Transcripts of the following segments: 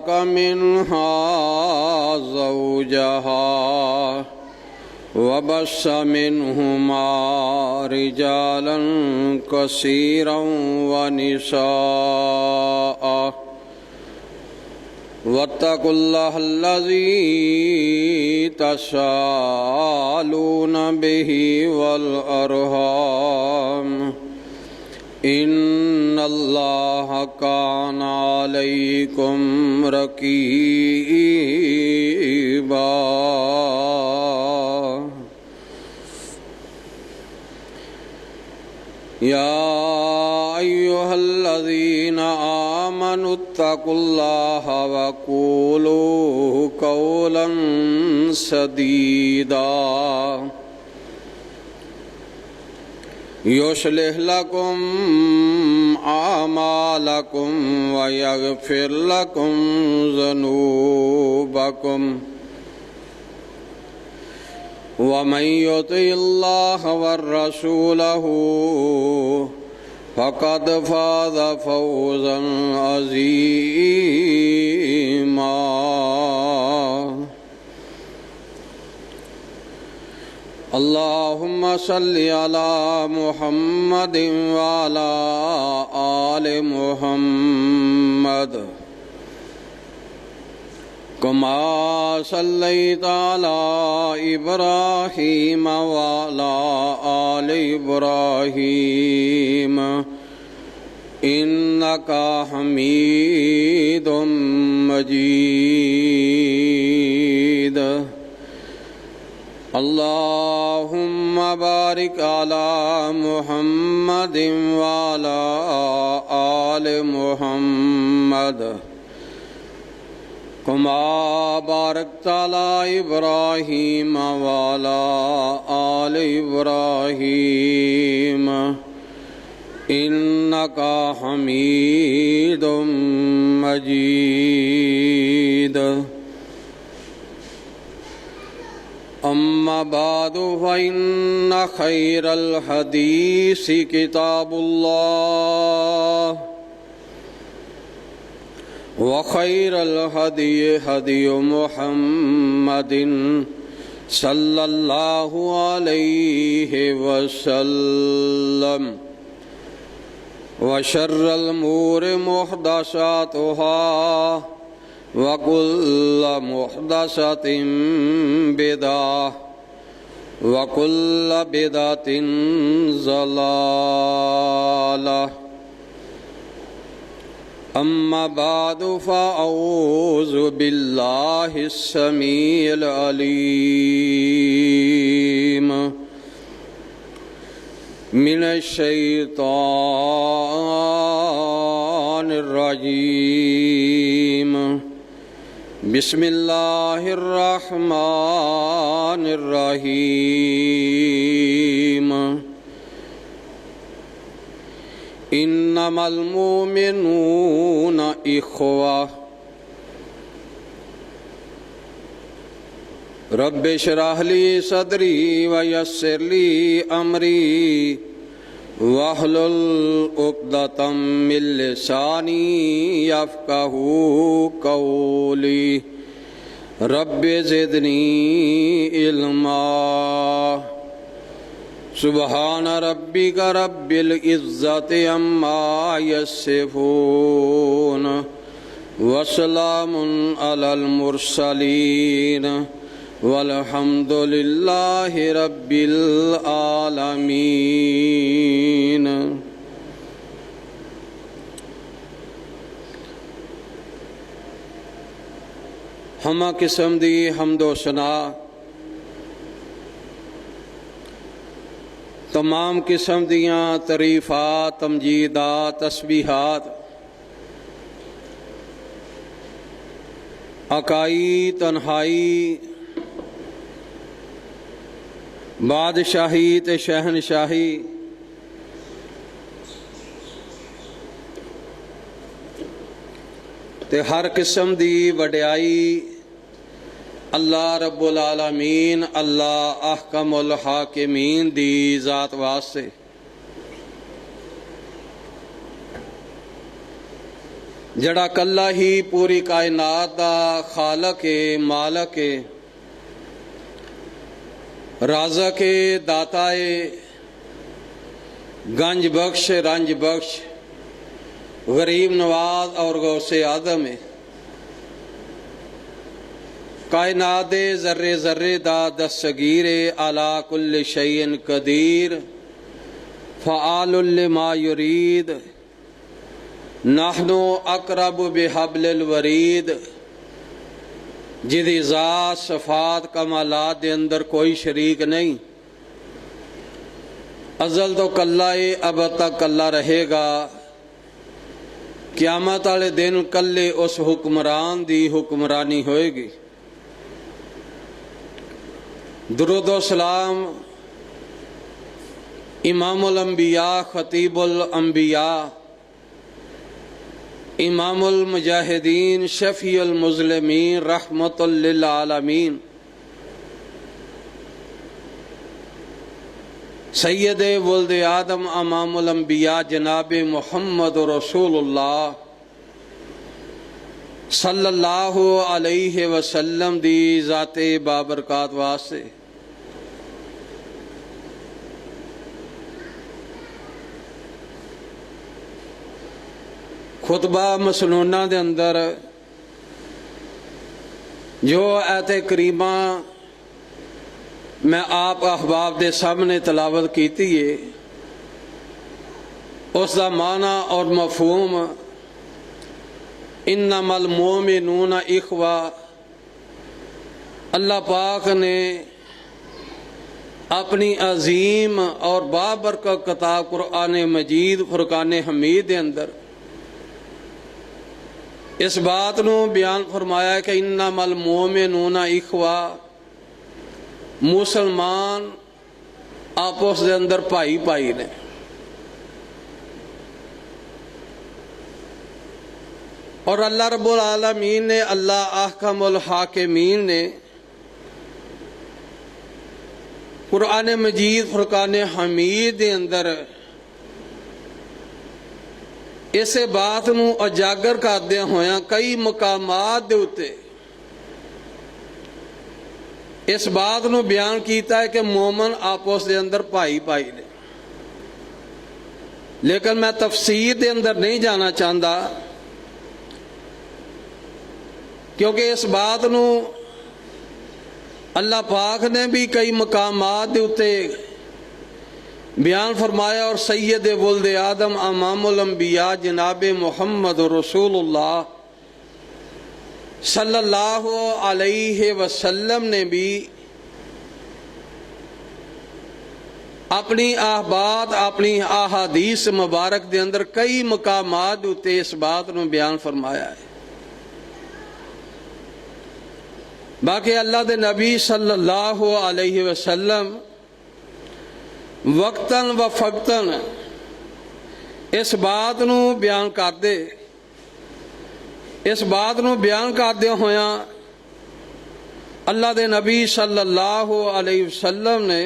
خلق منها زوجها وبث منهما رجالا كثيرا ونساء واتقوا الله الذي تساءلون به والأرحام إن الله كان عليكم رقيبا يا أيها الذين آمنوا اتقوا الله وقولوا قولا سديدا يصلح لكم أعمالكم ويغفر لكم ذنوبكم ومن يطع الله ورسوله فقد فاز فوزا عظيما اللهم صل على محمد وعلى آل محمد كما صليت على إبراهيم وعلى آل إبراهيم إنك حميد مجيد اللهم بارك على محمد وعلى آل محمد كما باركت على إبراهيم وعلى آل إبراهيم إنك حميد مجيد أما بعد فإن خير الحديث كتاب الله وخير الهدي هدي محمد صلى الله عليه وسلم وشر الأمور محدثاتها وكل محدثة بدعة وكل بدعة ضلالة أما بعد فأعوذ بالله السميع العليم من الشيطان الرجيم بسم الله الرحمن الرحيم إنما المؤمنون إخوة رب اشرح لي صدري ويسر لي أمري واحلل عقدة من لساني يفقهوا قولي رب زدني علما سبحان ربك رب العزة عما يصفون وسلام على المرسلين والحمد لله رب العالمين. ہمہ قسم دی حمد و ثنا تمام قسم دیاں تعریفات تمجیدات تسبیحات اکائی تنہائی بادشاہی تے شہنشاہی تے ہر قسم دی وڈیائی اللہ رب العالمین اللہ احکم الحاکمین دی ذات واسطے جڑا کلا ہی پوری کائنات دا خالق ہے، مالک ہے، رازق ہے، داتا ہے، گنج بخش، رنج بخش، غریب نواز اور غوث اعظم ہے۔ کائنات دے ذرے ذرے دا دستگیر علی کل شیء قدیر فعال لما یرید نحن اقرب بحبل الورید، جدی ذات صفات کمالات دے اندر کوئی شریک نہیں، ازل تو کلا ہے، اب تک کلا رہے گا، قیامت والے دن کلے اس حکمران دی حکمرانی ہوئے گی۔ درود و سلام امام الانبیاء، خطیب الانبیاء، امام المجاہدین، شفیع المظلمین، رحمت للعالمین، سید ولد آدم امام الانبیاء جناب محمد رسول اللہ صلی اللہ علیہ وسلم دی ذات بابرکات واسطے خطبہ مسنونہ دے اندر جو آیت کریمہ میں آپ احباب دے سامنے تلاوت کیتی ہے، اس دا معنی اور مفہوم انما المومنون اخوہ، اللہ پاک نے اپنی عظیم اور بابرکت کتاب قرآن مجید فرقان حمید دے اندر اس بات نو بیان فرمایا ہے کہ انما المومنون اخوہ، مسلمان آپس دے اندر بھائی بھائی نے۔ اور اللہ رب العالمین نے، اللہ احکم الحاکمین نے قرآن مجید فرقان حمید دے اندر اسے بات نو اجاگر کردے ہویا کئی مقامات دے اتے اس بات نو بیان کیتا ہے کہ مومن آپس دے اندر بھائی بھائی نے۔ لیکن میں تفسیر دے اندر نہیں جانا چاہتا، کیونکہ اس بات نو اللہ پاک نے بھی کئی مقامات دے اتے بیان فرمایا، اور سید ولد آدم امام الانبیاء جناب محمد رسول اللہ صلی اللہ علیہ وسلم نے بھی اپنی احبات، اپنی احادیث مبارک دے اندر کئی مقامات اتے اس بات نو بیان فرمایا ہے۔ باقی اللہ دے نبی صلی اللہ علیہ وسلم وقتاً و فقتاً اس بات نو بیان کر دے، اس بات نو بیان کردے ہویا اللہ دے نبی صلی اللہ علیہ وسلم نے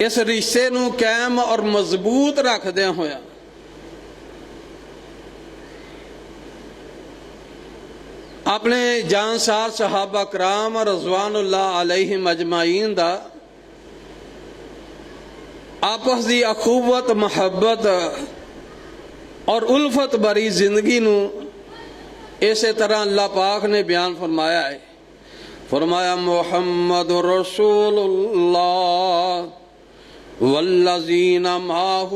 اس رشتے نو قائم اور مضبوط رکھ دے ہویا اپنے جانسار صحابہ کرام رضوان اللہ علیہم اجمعین دا آپس دی اخوت، محبت اور الفت بری زندگی نو اسی طرح اللہ پاک نے بیان فرمایا ہے۔ فرمایا محمد رسول اللہ والذین معہ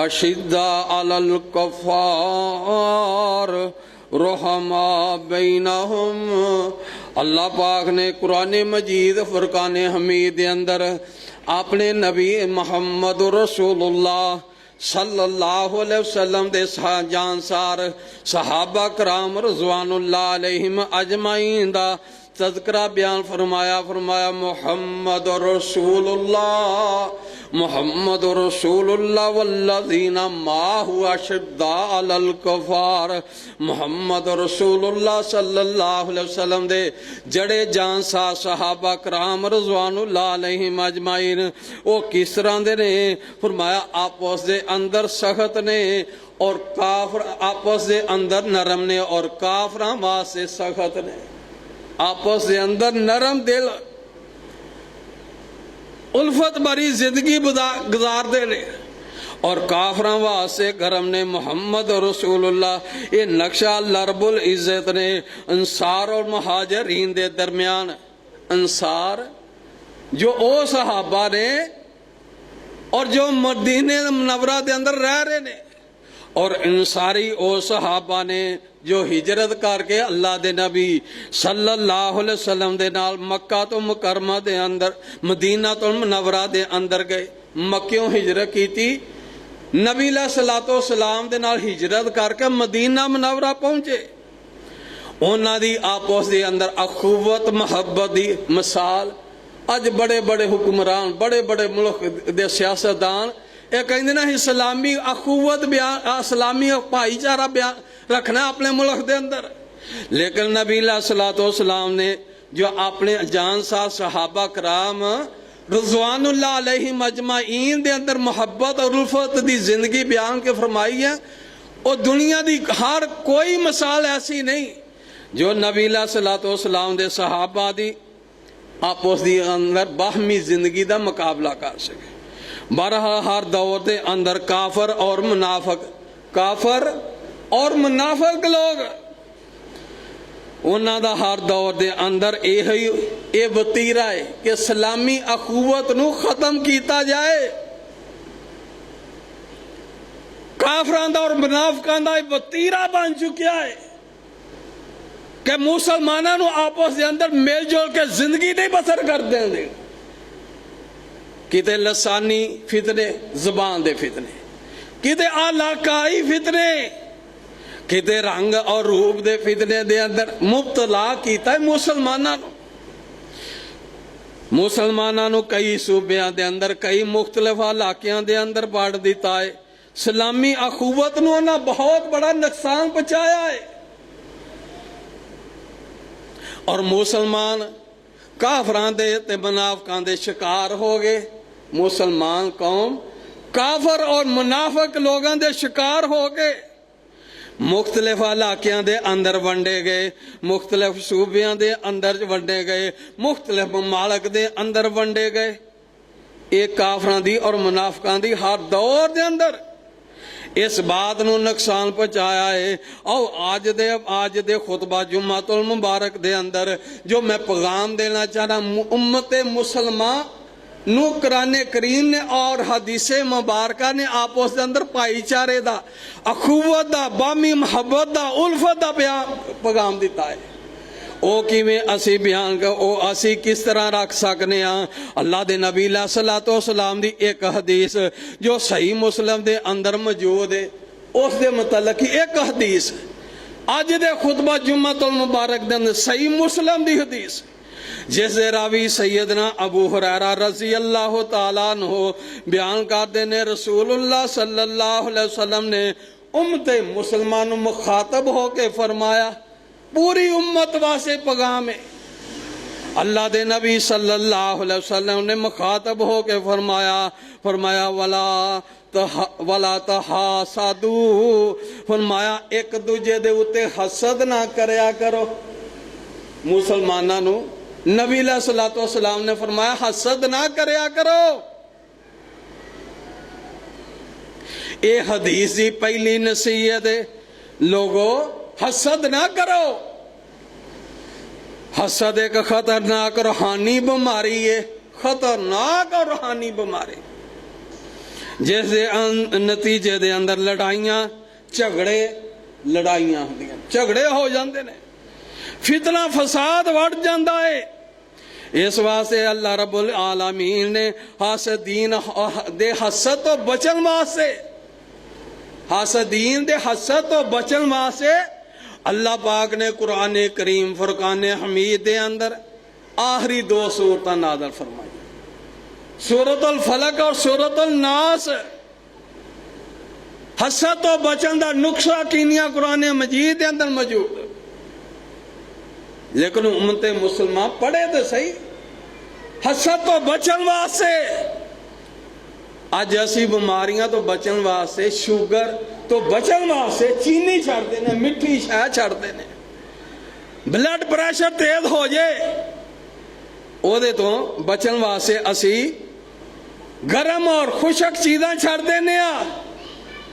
اشداء علی الکفار رحماء بینہم۔ اللہ پاک نے قرآن مجید فرقان حمید دے اندر اپنے نبی محمد رسول اللہ صلی اللہ علیہ وسلم دے جانسار صحابہ کرام رضوان اللہ علیہم اجمعین دا تذکرہ بیان فرمایا، فرمایا محمد رسول اللہ، محمد رسول اللہ والذین معہ اشداء علی الکفار۔ محمد رسول اللہ صلی اللہ علیہ وسلم دے جڑے جان سا صحابہ کرام رضوان اللہ علیہم اجمعین وہ کس طرح دے نے؟ فرمایا آپس دے اندر سخت نے اور کافر آپس دے اندر نرم نے، اور کافراں واسطے سخت نے، آپس دے اندر نرم دل الفت بری زندگی گزار دے نے، اور کافراں واسطے گرم نے۔ محمد رسول اللہ یہ نقشہ اللہ رب العزت نے انصار اور مہاجرین دے درمیان، انصار جو او صحابہ نے اور جو مدینہ منورہ دے اندر رہ رہے نے، اور انصاری او صحابہ نے جو ہجرت کر کے اللہ دے نبی صلی اللہ علیہ وسلم دے نال مکہ تو مکرمہ دے اندر مدینہ تو منورہ دے اندر گئے، مکیوں ہجرت کی تھی، نبی علیہ الصلوۃ والسلام دے نال ہجرت کر کے مدینہ منورہ پہنچے۔ انہاں دی آپس دے اندر اخوت محبت دی مثال اج بڑے بڑے حکمران، بڑے بڑے ملک دے سیاستدان یہ کہیں نا اسلامی اخوت بیان، اسلامی بھائی چارہ بیان رکھنا اپنے ملک دے اندر، لیکن نبی علیہ الصلوۃ والسلام نے جو اپنے جان سا صحابہ کرام رضوان اللہ علیہم اجمعین دے اندر محبت اور الفت دی زندگی بیان کے فرمائی ہے، اور دنیا دی ہر کوئی مثال ایسی نہیں جو نبی علیہ الصلوۃ والسلام دے صحابہ دی آپس دی اندر باہمی زندگی دا مقابلہ کر سکے۔ بہرحال ہر دور دے اندر کافر اور منافق لوگ انہاں دا ہر دور دے اندر یہ وتیرا ہے کہ اسلامی اخوت نو ختم کیتا جائے۔ کافراں دا اور منافقاں دا یہ وتیرا بن چکیا ہے کہ مسلماناں نو آپس دے اندر مل جل کے زندگی نہیں بسر کر دیں دے، کتے لسانی فتنے، زبان دے فتنے، کتے علاقائی فتنے، کتے رنگ اور روپ دے فتنے دے اندر مبتلا کیتا ہے مسلماناں نو کئی صوبیاں دے اندر کئی مختلف علاقیاں دے اندر بانٹ دیتا ہے۔ اسلامی اخوت نو انہاں بہت بڑا نقصان پہنچایا ہے، اور مسلمان کافراں دے تے منافقاں دے شکار ہو گئے۔ مسلمان قوم کافر اور منافق لوگاں دے شکار ہو گئے، مختلف علاقیاں دے اندر ونڈے گئے، مختلف صوبیاں دے اندر ونڈے گئے، مختلف ممالک دے اندر ونڈے گئے۔ ایک کافراں دی اور منافقاں دی ہر دور دے اندر اس بات نو نقصان پہنچایا ہے۔ اور آج دے خطبہ جمعۃ المبارک دے اندر جو میں پیغام دینا چاہنا امت مسلمان نو قرآن کریم نے اور حدیث مبارکہ نے آپس دے اندر بھائی چارے دا، اخوت دا، بامی محبت دا، الفت دا پیغام دیتا ہے۔ او کیویں اسی بیان کا او اسی کس طرح رکھ سکنے ہاں؟ اللہ دے نبی علیہ الصلوۃ والسلام دی ایک حدیث جو صحیح مسلم دے اندر موجود ہے، اس دے متعلق ایک حدیث اج دے خطبہ جمعۃ المبارک دے اندر صحیح مسلم دی حدیث جس دے راوی سیدنا ابو ہریرہ رضی اللہ تعالیٰ عنہ بیان کرتے ہیں، رسول اللہ صلی اللہ علیہ وسلم نے امت مسلمان مخاطب ہو کے فرمایا، پوری امت واسطے پیغام ہے۔ اللہ دے نبی صلی اللہ علیہ وسلم نے مخاطب ہو کے فرمایا وَلَا تَحَاسَدُوا، فرمایا ایک دوجے دے اتے حسد نہ کریا کرو۔ مسلماناں نو نبی علیہ الصلوۃ والسلام نے فرمایا حسد نہ کریا کرو۔ اے حدیث دی پہلی نصیحت ہے، لوگو حسد نہ کرو۔ حسد ایک خطرناک روحانی بیماری ہے، خطرناک اور روحانی بیماری، جس دے نتیجے دے اندر لڑائیاں جھگڑے ہو جاندے نے، فتنہ فساد بڑھ جاندہ ہے۔ اس واسطے اللہ رب العالمین نے حاسدین دے حسد تو بچن واسطے، حاسدین دے حسد تو بچن واسطے اللہ پاک نے قرآن کریم فرقان حمید دے اندر آخری 2 سورتاں نازل فرمائی، سورۃ الفلق اور سورۃ الناس۔ حسد تو بچن دا نقصہ کینیا قرآن مجید دے اندر موجود، لیکن امت مسلمان پڑھے تو صحیح حسد تو بچن واسطے۔ اج اسی بیماریاں تو بچن واسطے، شوگر تو بچن واسطے چینی چھڑ دینے، مٹھی شہ چھڑ دینے، بلڈ پریشر تیز ہو جائے او دے تو بچن واسطے اسی گرم اور خشک چیزاں چھڑ دینے۔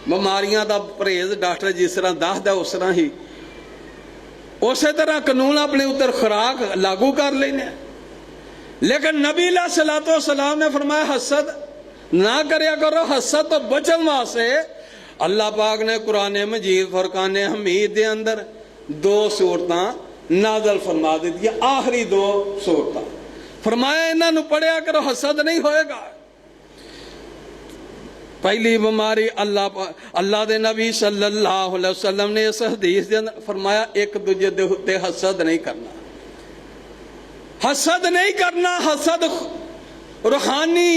بیماریاں دا پرہیز ڈاکٹر جس طرح دس دا اس طرح ہی اسی طرح قانون اپنے اتر خوراک لاگو کر لینے۔ لیکن نبی علیہ الصلوۃ والسلام نے فرمایا حسد نہ کریا کرو، حسد تو بچن واسطے اللہ پاک نے قرآن مجید فرقان حمید دے اندر 2 سورتاں نازل فرما دیتی، آخری 2 سورتاں فرمایا انہاں نو پڑھیا کرو، حسد نہیں ہوئے گا۔ پہلی بیماری اللہ دے نبی صلی اللہ علیہ وسلم نے اس حدیث دے اندر فرمایا ایک دوجے دے ہوتے حسد نہیں کرنا، حسد نہیں کرنا۔ حسد روحانی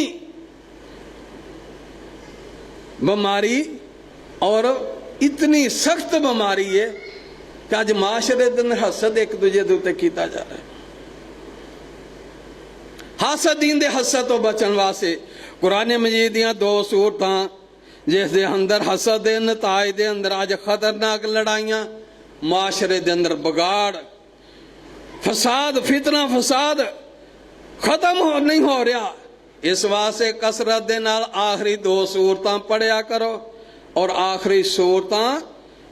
بیماری اور اتنی سخت بیماری ہے کہ آج معاشرے دن حسد ایک دوجے دے ہوتے کیتا جا رہا ہے۔ حاسدین دے حسد تو بچن واسطے قرآن مجید دیاں 2 سورتاں جس دے اندر حسد دے نتائج دے اندر آج خطرناک لڑائیاں، معاشرے دے اندر بگاڑ، فساد، فتنہ فساد ختم نہیں ہو رہا۔ اس واسطے کثرت دے نال آخری 2 سورتاں پڑھیا کرو، اور آخری سورتاں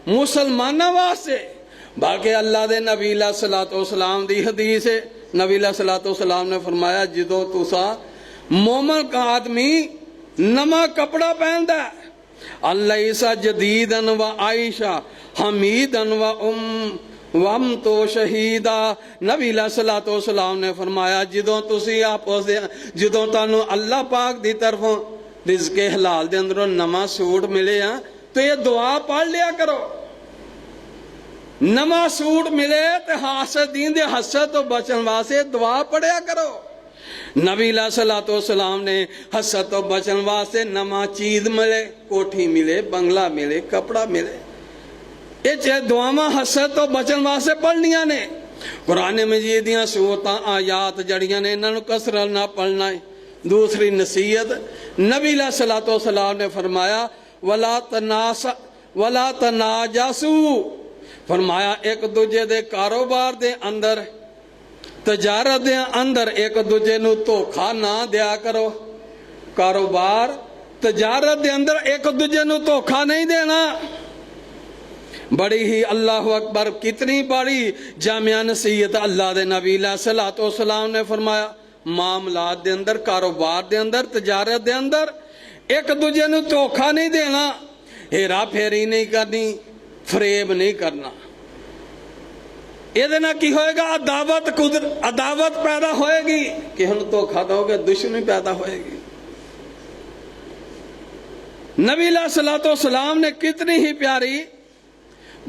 مسلمانہ واسطے۔ باقی اللہ دے نبی علیہ الصلوۃ والسلام دی حدیث ہے، نبی علیہ الصلوۃ والسلام نے فرمایا جدو تسا مومن کا آدمی نما کپڑا پہندا ہے، اللہ جدیدن و عائشہ حمیدن وم تو شہیدہ، نبی علیہ الصلوۃ والسلام نے فرمایا جدوں تسی آپس دے جدوں تانوں اللہ پاک دی طرفوں رزق حلال دے اندروں نما سوٹ ملے ہاں تو یہ دعا پڑھ لیا کرو۔ نما سوٹ ملے تو حاسدین دے حسد تو بچن واسطے دعا پڑھیا کرو۔ نبی علیہ الصلوۃ والسلام نے حسد تو بچن واسطے نما چیز ملے، کوٹھی ملے، بنگلہ ملے، کپڑا ملے، یہ دعاواں حسد تو بچن واسطے پڑھنیاں نے۔ قرآن مجید دیاں سورتاں آیات جڑیاں نے انہاں نوں کثرت نہ پڑھنا ہے۔ دوسری نصیحت نبی علیہ الصلوۃ والسلام نے فرمایا ولا تناجسوا، فرمایا ایک دوجے دے کاروبار دے اندر، تجارت دے اندر ایک دوجے نو دھوکھا نہ دیا کرو۔ کاروبار تجارت دے اندر ایک دوجے نو دھوکھا نہیں دینا۔ بڑی ہی اللہ اکبر کتنی بڑی جامعہ نصیحت اللہ دے نبی علیہ الصلوۃ والسلام نے فرمایا، معاملات دے اندر، کاروبار دے اندر، تجارت دے اندر ایک دوجے نو دھوکھا نہیں دینا، ہیرا پھیری نہیں کرنی، فریب نہیں کرنا۔ یہ دینا کی ہوئے گا؟ عداوت پیدا ہوئے گی کہ ہم دھوکھا دو گے، دشمنی پیدا ہوئے گی۔ نبی علیہ الصلوۃ والسلام نے کتنی ہی پیاری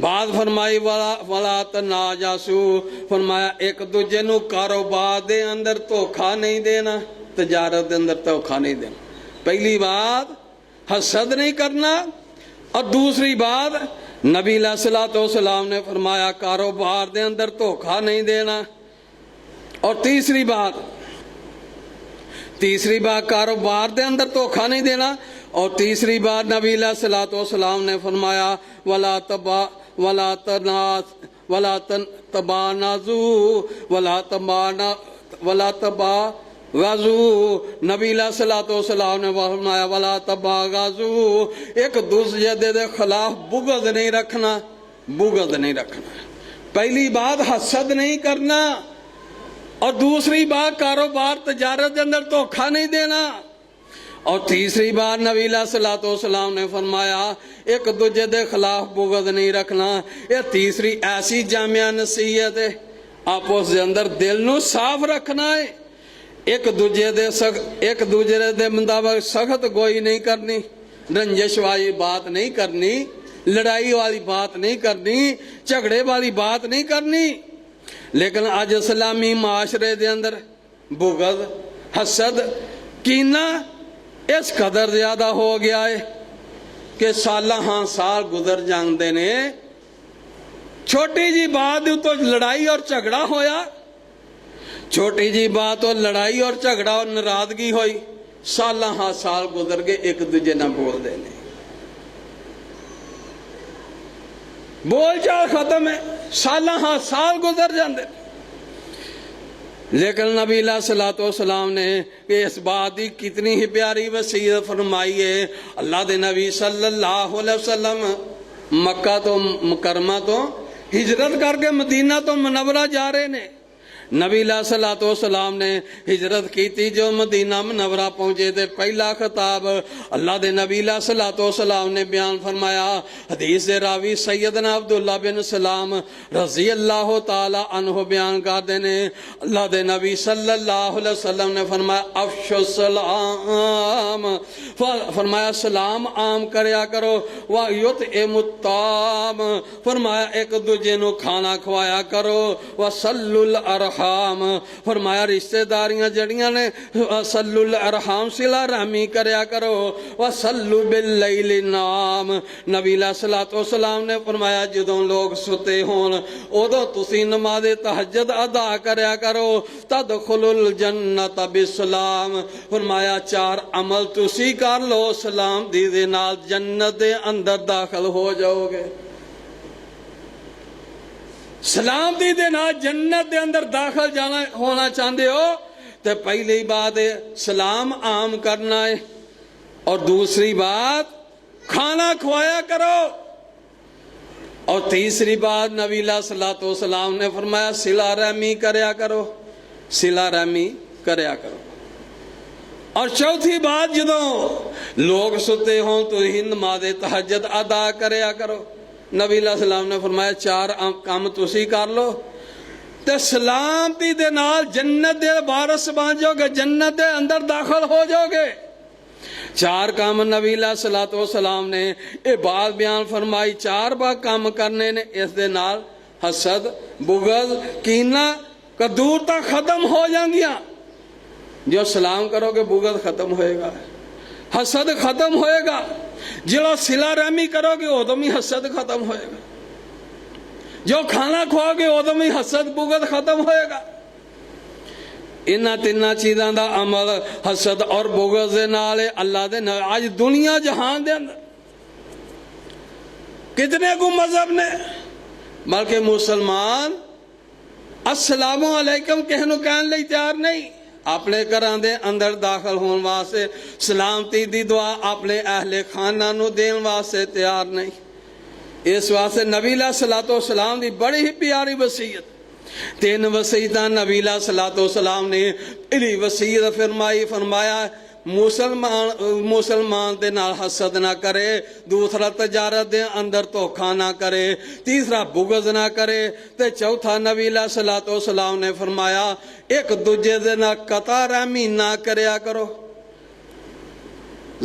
بات فرمائی، وَلَا تَنَاجَسُوا، فرمایا ایک دوجے نو کاروبار دے اندر دھوکھا نہیں دینا، تجارت دے اندر دھوکھا نہیں دینا۔ پہلی بات حسد نہیں کرنا، اور دوسری بات نبی علیہ الصلوۃ والسلام نے فرمایا کاروبار دے اندر دھوکھا نہیں دینا، اور تیسری بات کاروبار دے اندر دھوکھا نہیں دینا، اور تیسری بات نبی علیہ الصلوۃ والسلام نے فرمایا وَلَا تباغضوا، نبی علیہ الصلوۃ والسلام نے فرمایا وَلَا تباغضوا، ایک دوسرے دے خلاف بغض نہیں رکھنا، بغض نہیں رکھنا۔ پہلی بات حسد نہیں کرنا، اور دوسری بات کاروبار تجارت کے اندر دھوکھا نہیں دینا، اور تیسری بات نبی علیہ الصلوۃ والسلام نے فرمایا ایک دوجے دے خلاف بغض نہیں رکھنا۔ یہ تیسری ایسی جامعہ نصیحت ہے، آپس دے اندر دل نو صاف رکھنا ہے، ایک دوجے دے مطابق سخت گوئی نہیں کرنی، رنجش والی بات نہیں کرنی، لڑائی والی بات نہیں کرنی، جھگڑے والی بات نہیں کرنی۔ لیکن اج اسلامی معاشرے دے اندر بغض، حسد، کینہ اس قدر زیادہ ہو گیا ہے کہ سالہ ہاں سال گزر جاندے نے، چھوٹی جی بات تو لڑائی اور جھگڑا ہویا، چھوٹی جی بات اور لڑائی اور جھگڑا اور ناراضگی ہوئی، سالہ ہاں سال گزر گئے، ایک دوجے نہ بول دینے، بول چال ختم ہے، سالہ ہاں سال گزر جاندے۔ لیکن نبی علیہ الصلوۃ والسلام نے کہ اس بات کی کتنی ہی پیاری وصیت فرمائی ہے۔ اللہ دے نبی صلی اللہ علیہ وسلم مکہ تو مکرمہ تو ہجرت کر کے مدینہ تو منورہ جا رہے نے۔ نبی علیہ الصلوۃ والسلام نے ہجرت کی تھی، جو مدینہ منورہ پہنچے تھے، پہلا خطاب اللہ دے نبی علیہ الصلوۃ والسلام نے بیان فرمایا۔ حدیث دے راوی سیدنا عبداللہ بن سلام رضی اللہ تعالی عنہ بیان کرتے ہیں، اللہ دے نبی صلی اللہ علیہ وسلم نے فرمایا افشوا السلام، فرمایا سلام عام کریا کرو، وَيُطْعِمُ الطَّعَامَ، فرمایا ایک دوجے نو کھانا کھوایا کرو، وَصَلُّوا الْأَرْحَامَ، فرمایا رشتہ داریاں جڑیاں نے صلو الارحام صلہ رحمی کریا کرو، وصلو باللیل نام، نبی علیہ الصلوۃ والسلام نے فرمایا جدوں لوگ ستے ہون ادو تسی نماز تہجد ادا کریا کرو، تدخلوا الجنت بالسلام، فرمایا چار عمل تسی کر لو سلام دی دے نال جنت دے اندر داخل ہو جاؤ گے۔ سلام دی دے نال جنت دے اندر داخل جانا ہونا چاہتے ہو تو پہلی بات ہے سلام عام کرنا ہے، اور دوسری بات کھانا کھوایا کرو، اور تیسری بات نبی علیہ الصلوۃ والسلام نے فرمایا صلہ رحمی کریا کرو، صلہ رحمی کریا کرو، اور چوتھی بات جدوں لوگ ستے ہوں تو ہی نماز تہجد ادا کریا کرو۔ نبی علیہ السلام نے فرمایا چار کام تسی کر لو تے سلامتی دے نال جنت دے وارث بن جاؤ گے، جنت دے اندر داخل ہو جاؤ گے۔ چار کام نبی علیہ الصلوۃ والسلام نے یہ بات بیان فرمائی، چار بار کام کرنے نے، اس دے نال حسد، بغض، کینہ دور تک ختم ہو جائیں گیا۔ جو سلام کرو گے بغض ختم ہوئے گا، حسد ختم ہوئے گا، جو صلہ رحمی کرو گے ادم ہی حسد ختم ہوئے گا، جو کھانا کھواؤ گے ادم ہی حسد بغض ختم ہوئے گا۔ انہاں تیناں چیزاں دا عمل حسد اور بغض دے نال اللہ دے نال آج دنیا جہان دے اندر کتنے کو مذہب نے، بلکہ مسلمان السلام علیکم کہنو کہن لئی تیار نہیں، اپنے گھراں دے اندر داخل ہون واسطے سلامتی دی دعا اپنے اہل خانہ نو دین واسطے تیار نہیں۔ اس واسطے نبی علیہ الصلوۃ والسلام دی بڑی ہی پیاری وصیت، تین وصیتاں نبی علیہ الصلوۃ والسلام نے پہلی وصیت فرمائی، فرمایا مسلمان دے نال حسد نہ کرے، دوسرا تجارت دے اندر دھوکھا نہ کرے، تیسرا بغض نہ کرے، تے چوتھا نبی علیہ الصلوۃ والسلام نے فرمایا ایک دوجے دے نال قطع رحمی نہ کریا کرو،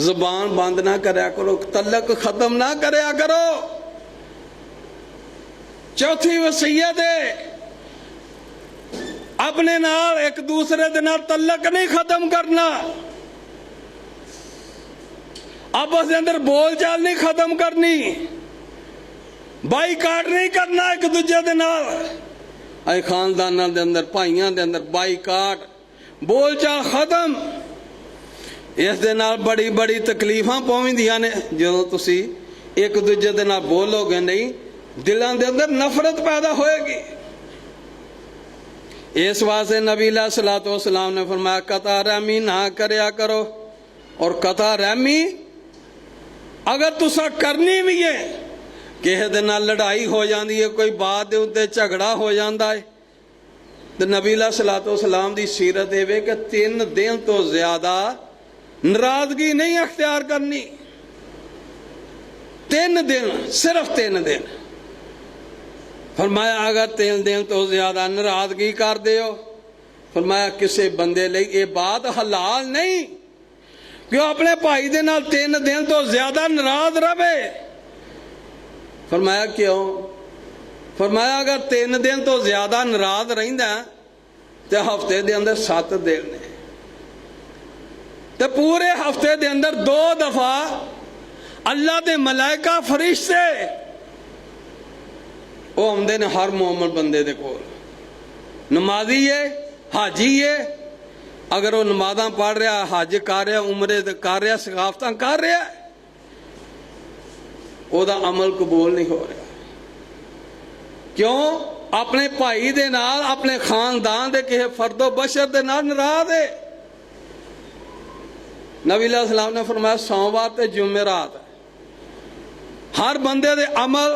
زبان بند نہ کریا کرو، تعلق ختم نہ کریا کرو۔ چوتھی وصیت ہے اپنے نال ایک دوسرے دے نال تعلق نہیں ختم کرنا، آپس دے اندر بول چال نہیں ختم کرنی، بائی کاٹ نہیں کرنا ایک دوجے دے نال، اے خانداناں دے اندر بھائیاں دے اندر بائی کاٹ بول چال ختم۔ اس دے نال بڑی بڑی تکلیفاں پوندیاں نے، جدوں تسی ایک دوجے دے نال بولو گے نہیں دلاں دے اندر نفرت پیدا ہوئے گی۔ اس واسطے نبی علیہ الصلوۃ والسلام نے فرمایا قطع رحمی نہ کریا کرو، اور قطع رحمی اگر تسا کرنی بھی ہے کسی دے نال لڑائی ہو جاندی ہے، کوئی بات دے اتے جھگڑا ہو جاندا ہے، تو نبی علیہ الصلوۃ والسلام دی سیرت ہے کہ 3 دن تو زیادہ ناراضگی نہیں اختیار کرنی، 3 دن، صرف 3 دن۔ فرمایا اگر 3 دن تو زیادہ ناراضگی کر دیو، فرمایا کسی بندے لئی یہ بات حلال نہیں کہ وہ اپنے بھائی دے نال 3 دن تو زیادہ ناراض رہے، فرمایا کیوں؟ فرمایا اگر 3 دن تو زیادہ ناراض رہندا تو ہفتے دے اندر 7 دن نے، تو پورے ہفتے دے اندر 2 دفعہ اللہ دے ملائکہ فرشتے وہ آمدے نے ہر مومن بندے دے کول، نمازی ہے، حاجی ہے، اگر وہ نمازاں پڑھ رہا، حج کر رہا، عمرے کر رہا، ثقافتاں کر رہا، وہ دا عمل قبول نہیں ہو رہا۔ کیوں؟ اپنے بھائی دے نال، اپنے خاندان دے کسی فرد و بشر دے نال ناراض ہے۔ نبی علیہ السلام نے فرمایا سوموار تے جمعرات ہر بندے دے عمل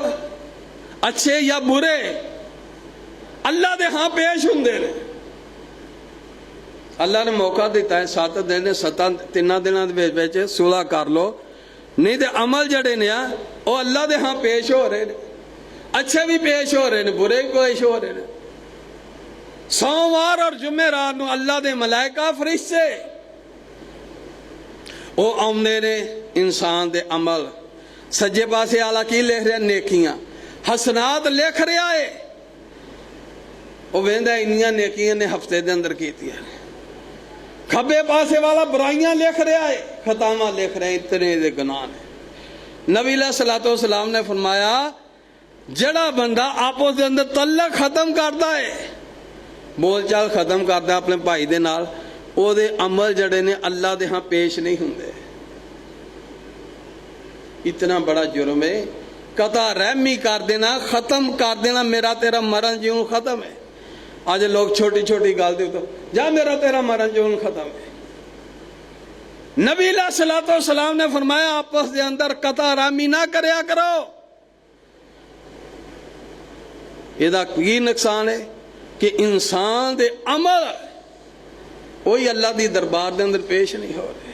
اچھے یا برے اللہ دے ہاں پیش ہوندے نے۔ اللہ نے موقع دیتا ہے 7 دن 3 دنوں دے صلح کر لو، نہیں تے عمل جڑے نے وہ اللہ دے ہاں پیش ہو رہے ہیں، اچھے بھی پیش ہو رہے ہیں، برے بھی پیش ہو رہے ہیں۔ سوموار اور جمعرات نو اللہ دے ملائکہ فرشتے وہ آمدے نے انسان دے عمل، سجے پاسے آلہ کی لکھ رہے ہیں؟ نیکیاں، حسنات لکھ رہا ہے، وہ ویندا انیاں نیکیاں نے ہفتے دے اندر کیتی ہیں۔ کھبے پاسے والا برائیاں لکھ رہا ہے، خطامہ لکھ رہے ہیں، اتنے دے گناہ نے۔ نبی علیہ السلام نے فرمایا جڑا بندہ آپس دے اندر تعلق ختم کرتا ہے، بول چال ختم کرتا ہے اپنے بھائی دے نال، او دے عمل جڑے نے اللہ دے ہاں پیش نہیں ہوندے۔ اتنا بڑا جرم ہے، قطع رحمی کر دینا، ختم کر دینا، میرا تیرا مرن جیون ختم ہے۔ آج لوگ چھوٹی چھوٹی گل دے تو جا میرا تیرا مرن جیون ختم ہے۔ نبی علیہ السلام نے فرمایا آپس دے اندر قطع رحمی نہ کریا کرو۔ یہ کی نقصان ہے کہ انسان دے عمل وہی اللہ دی دربار دے اندر پیش نہیں ہو رہے۔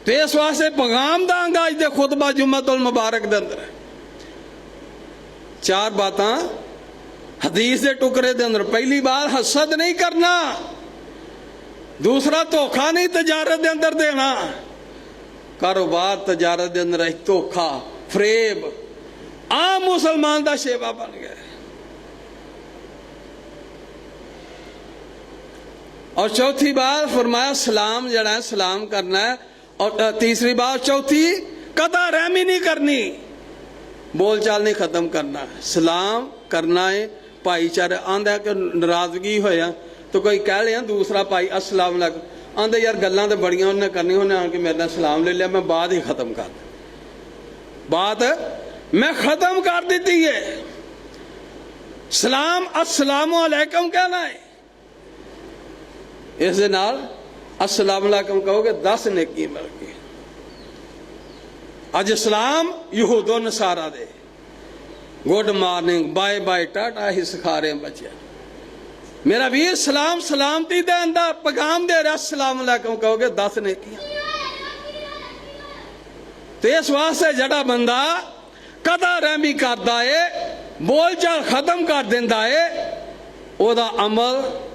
تو اس واسطے پیغام داں گا اج دے خطبہ جمعۃ المبارک دے اندر 4 باتاں حدیث دے ٹکرے دے اندر۔ پہلی بات حسد نہیں کرنا، دوسرا دھوکھا نہیں تجارت دے اندر دینا، کاروبار تجارت دے اندر دھوکھا فریب عام مسلمان دا شیوا بن گیا۔ اور چوتھی بات فرمایا سلام جڑا ہے سلام کرنا ہے، اور تیسری بات چوتھی قطع رحمی نہیں کرنی، بول چال نہیں ختم کرنا، سلام کرنا ہے۔ بھائی چارے آندہ ہے کہ ناراضگی ہویا تو کوئی کہہ لیا دوسرا بھائی السلام علیکم، آندھے یار گلاں تے بڑیاں انہیں کرنی ہونے آن کے میرے نے سلام لے لیا، میں بعد ہی ختم کر دیں، بات میں ختم کر دیتی ہے۔ سلام السلام علیکم کہنا ہے، اس دے نال السلام علیکم کہو گے 10 نیکی مل گئی۔ اج اسلام یہود و نصارہ دے good morning bye bye tata ہی سکھا رہے ہیں بچے۔ میرا بھی سلام سلامتی دے اندر پیغام دے رہا السلام علیکم کہو گے 10 نیکیاں۔ تو اس واسطے جڑا بندہ قطع رحمی کرتا ہے، بول چال ختم کر دینا ہے، او دا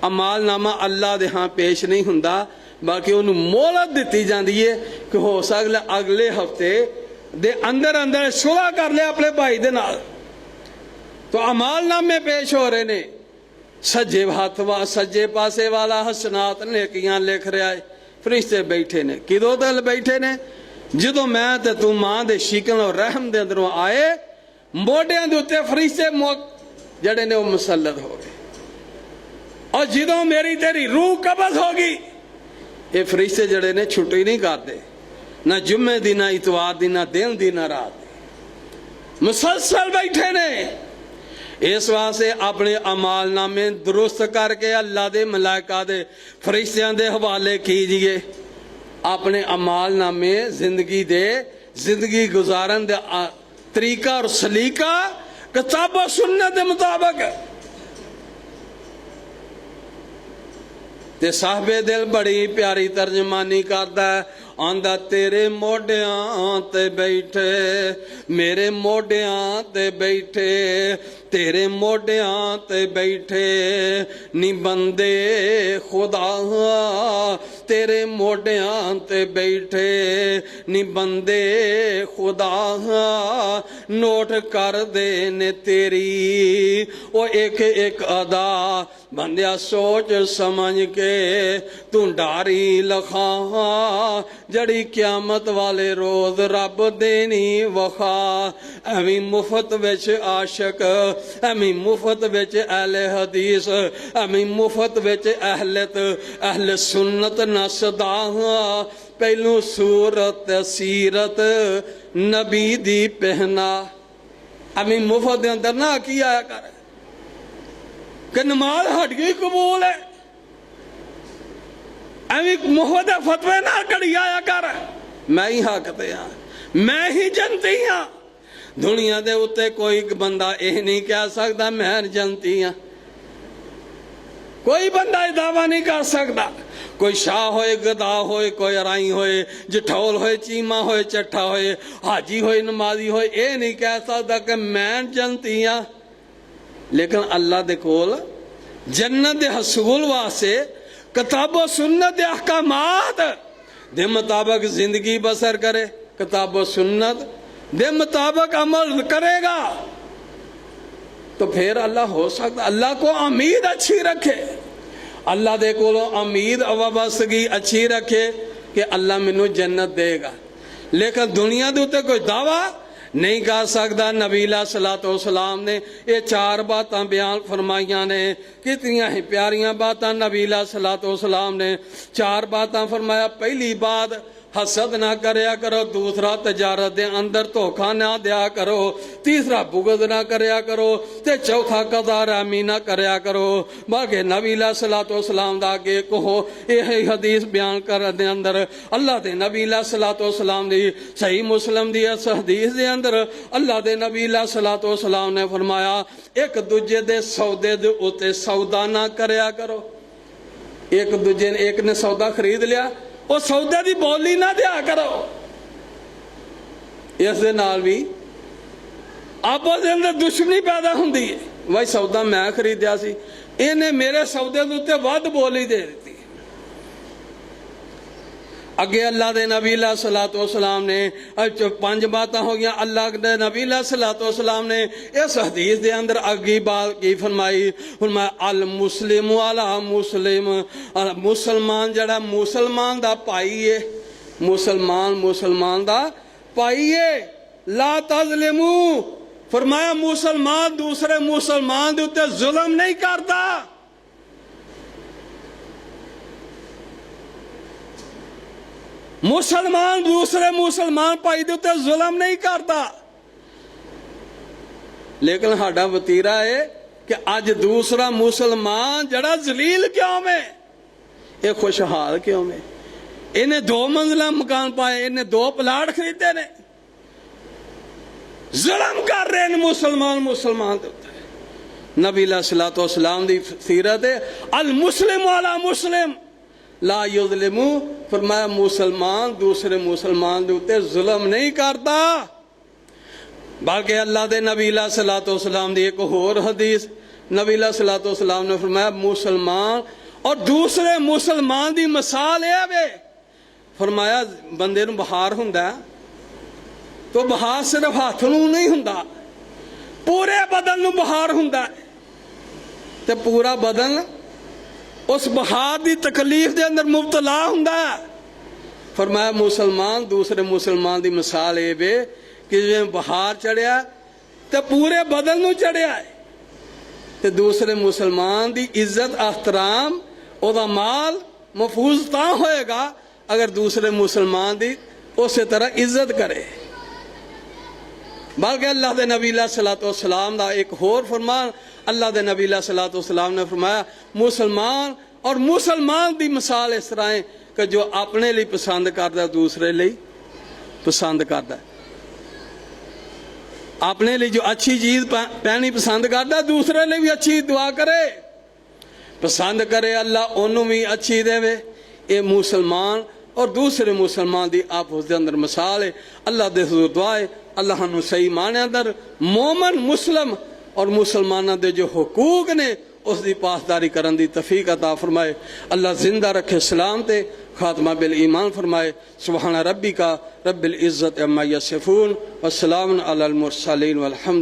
عمال نامہ اللہ دے ہاں پیش نہیں ہوندا، باقی انہوں مہلت دیتی جاندی ہے کہ ہو سکتا اگلے ہفتے دے اندر صلح کر لے اپنے بھائی دے نال۔ تو عمال نامے پیش ہو رہے نے، سجے پاسے والا حسنات نیکیاں لکھ رہا ہے، فرشتے بیٹھے نے، کدوں دل بیٹھے نے؟ جدوں میں تے تو ماں دے شکل اور رحم دے اندروں آئے، موڈیاں دے اتے فرشتے جڑے نے وہ مسلط ہو گئے، اور جدوں میری تیری روح قبض ہوگی، یہ فرشتے جڑے نے چھٹی نہیں کرتے، نہ جمعے دی نہ اتوار دی نہ دن دی نہ رات دی، مسلسل بیٹھے نے۔ اس واسطے اپنے عمال نامے درست کر کے اللہ دے ملائکہ دے فرشتیاں دے حوالے کیجئے، اپنے عمال نامے زندگی گزارن دے طریقہ اور سلیقہ کتاب و سنت دے مطابق۔ تے صاحب دل بڑی پیاری ترجمانی کرتا ہے، ਆਂਦਾ ਤੇਰੇ ਮੋਢਿਆਂ ਤੇ ਬੈਠੇ, ਮੇਰੇ ਮੋਢਿਆਂ ਤੇ ਬੈਠੇ, ਤੇਰੇ ਮੋਢਿਆਂ ਤੇ ਬੈਠੇ ਨੀ ਬੰਦੇ ਖੁਦਾ, ਤੇਰੇ ਮੋਢਿਆਂ ਤੇ ਬੈਠੇ ਨੀ ਬੰਦੇ ਖੁਦਾ, ਨੋਟ ਕਰਦੇ ਨੇ ਤੇਰੀ ਉਹ ਇੱਕ ਇੱਕ ਅਦਾ, ਬੰਦਿਆ ਸੋਚ ਸਮਝ ਕੇ ਤੂੰ ਡਾਰੀ ਲਖਾ, ਜੜੀ ਕਿਆਮਤ ਵਾਲੇ ਰੋਜ਼ ਰੱਬ ਦੇਣੀ ਵਖਾ। ਐਵੇਂ ਮੁਫਤ ਵਿੱਚ ਆਸ਼ਕ, ਐਵੇਂ ਮੁਫਤ ਵਿੱਚ ਅਹਿਲੇ ਹਦੀਸ, ਐਵੇਂ ਮੁਫਤ ਵਿੱਚ ਅਹਿਲ ਸੁਨਤ ਨਸਦਾ, ਪਹਿਲੂ ਸੂਰਤ ਸੀਰਤ ਨਬੀ ਦੀ ਪਹਿਨਾ। ਐਵੇਂ ਮੁਫਤ ਦੇ ਅੰਦਰ ਨਾ ਕੀ ਆਇਆ ਕਰ کہ نماز ہٹ گئی قبول ہے، ایویں محمد فتوے نہ کڑی آیا کر، میں ہی حق تے ہاں، میں ہی جنتی ہاں۔ دنیا دے اتے کوئی بندہ یہ نہیں کہہ سکتا میں جنتی ہاں، کوئی بندہ یہ دعویٰ نہیں کر سکتا۔ کوئی شاہ ہوئے، گدا ہوئے، کوئی رائی ہوئے، جٹھول ہوئے، چیمہ ہوئے، چٹھا ہوئے، حاجی ہوئے، نمازی ہوئے، یہ نہیں کہہ سکتا کہ میں جنتی ہاں۔ لیکن اللہ دے کول جنت دے حصول واسطے کتاب و سنت دے احکامات دے مطابق زندگی بسر کرے، کتاب و سنت دے مطابق عمل کرے گا تو پھر اللہ ہو سکتا، اللہ کو امید اچھی رکھے، اللہ دے کولو امید وابستگی اچھی رکھے کہ اللہ منو جنت دے گا۔ لیکن دنیا دے تے کوئی دعویٰ نہیں کر سکتا۔ نبی علیہ الصلوۃ والسلام نے یہ 4 باتاں بیان فرمائیاں نے، کتنی ہی پیاریاں باتاں نبی علیہ الصلوۃ والسلام نے 4 باتاں فرمایا۔ پہلی بات حسد نہ کریا کرو، دوسرا تجارت دے اندر دھوکھا نہ دیا کرو، تیسرا بغض نہ کریا کرو، تے چوتھا قضا رحمی نہ کریا کرو۔ بلکہ نبی علیہ الصلوۃ والسلام دا کہ کہو یہ حدیث بیان کر دے اندر اللہ دے نبی علیہ الصلوۃ والسلام دی صحیح مسلم دی اس حدیث دے اندر اللہ دے نبی علیہ الصلوۃ والسلام نے فرمایا ایک دوجے دے سودے دے اوتے سودا نہ کریا کرو۔ ایک نے سودا خرید لیا، وہ سودے دی بولی نہ دیا کرو۔ اس دے نال بھی آپس دے اندر دشمنی پیدا ہوندی ہے، وہی سودا میں خریدیا سی، انہیں میرے سودے دے تے ود بولی دے دیتی۔ اگے اللہ دے نبی علیہ الصلوۃ والسلام نے 5 باتاں ہو گیا۔ اللہ دے نبی علیہ الصلوۃ والسلام نے اس حدیث دے اندر اگی بات کی فرمائی، فرمایا المسلم علی مسلم، مسلمان جڑا مسلمان دا پائی ہے، مسلمان دا پائی ہے، لا تظلمو، فرمایا مسلمان دوسرے مسلمان دے اوتے ظلم نہیں کرتا۔ مسلمان دوسرے مسلمان پائی دے تے ظلم نہیں کرتا۔ لیکن ہاڈا وتیرا ہے کہ اج دوسرا مسلمان جڑا ذلیل کیوں میں، یہ خوشحال کیوں میں، انہیں 2 منزلہ مکان پائے، انہیں 2 پلاٹ خریدے نے، ظلم کر رہے ہیں مسلمان دے تے۔ نبی علیہ الصلوۃ والسلام دی سیرت ہے المسلم علی مسلم لا یظلمو، فرمایا مسلمان دوسرے مسلمان دے اوتے ظلم نہیں کرتا۔ بلکہ اللہ دے نبی علیہ الصلوۃ والسلام دی ایک اور حدیث، نبی علیہ الصلوۃ والسلام نے فرمایا مسلمان اور دوسرے مسلمان دی مثال ہے وے، فرمایا بندے نو بخار ہوندا ہے تو بخار صرف ہاتھ نو نہیں ہوندا، پورے بدن نو بخار ہوندا ہے تے پورا بدن اس بخار دی تکلیف دے اندر مبتلا ہوندا ہے۔ فرمایا مسلمان دوسرے مسلمان دی مثال اے بے کہ جے بخار چڑھیا تے پورے بدن نو چڑھیا ہے، تے دوسرے مسلمان دی عزت احترام او دا مال محفوظ تاں ہوئے گا اگر دوسرے مسلمان دی اسی طرح عزت کرے۔ بلکہ اللہ دے نبی علیہ الصلوۃ والسلام دا ایک اور فرمان، اللہ دے نبی علیہ الصلوۃ والسلام نے فرمایا مسلمان اور مسلمان دی مثال اس طرح ہے کہ جو اپنے لیے پسند کرتا دوسرے لیے پسند کرتا ہے، اپنے لیے جو اچھی چیز پہنی پسند کرتا دوسرے لیے بھی اچھی دعا کرے، پسند کرے اللہ انہوں بھی اچھی دے وے۔ اے مسلمان اور دوسرے مسلمان دی آپس دے اندر مثال ہے. اللہ دے حضور دعا ہے اللہ نو صحیح معنی اندر مومن مسلم اور مسلمانوں دے جو حقوق نے اس دی پاسداری کرن دی توفیق عطا فرمائے. اللہ زندہ رکھے اسلام تے خاتمہ بالایمان فرمائے. سبحان ربک رب العزت عما یصفون والسلام علی المرسلین والحمد